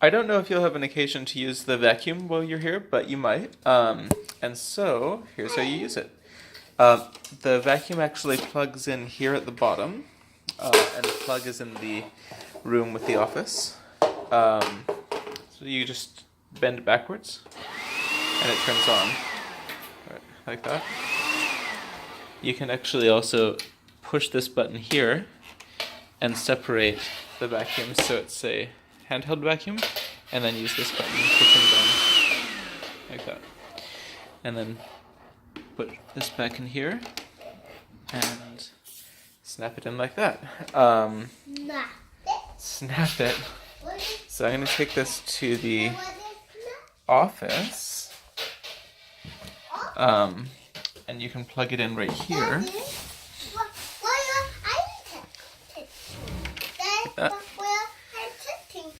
I don't know if you'll have an occasion to use the vacuum while you're here, but you might. And so, here's how you use it. The vacuum actually plugs in here at the bottom, and the plug is in the room with the office. So you just bend it backwards, and it turns on, right, like that. You can actually also push this button here and separate the vacuum so it's a handheld vacuum, and then use this button to turn it on, like that. And then put this back in here and snap it in like that. Snap it. So I'm going to take this to the office, and you can plug it in right here. Like that.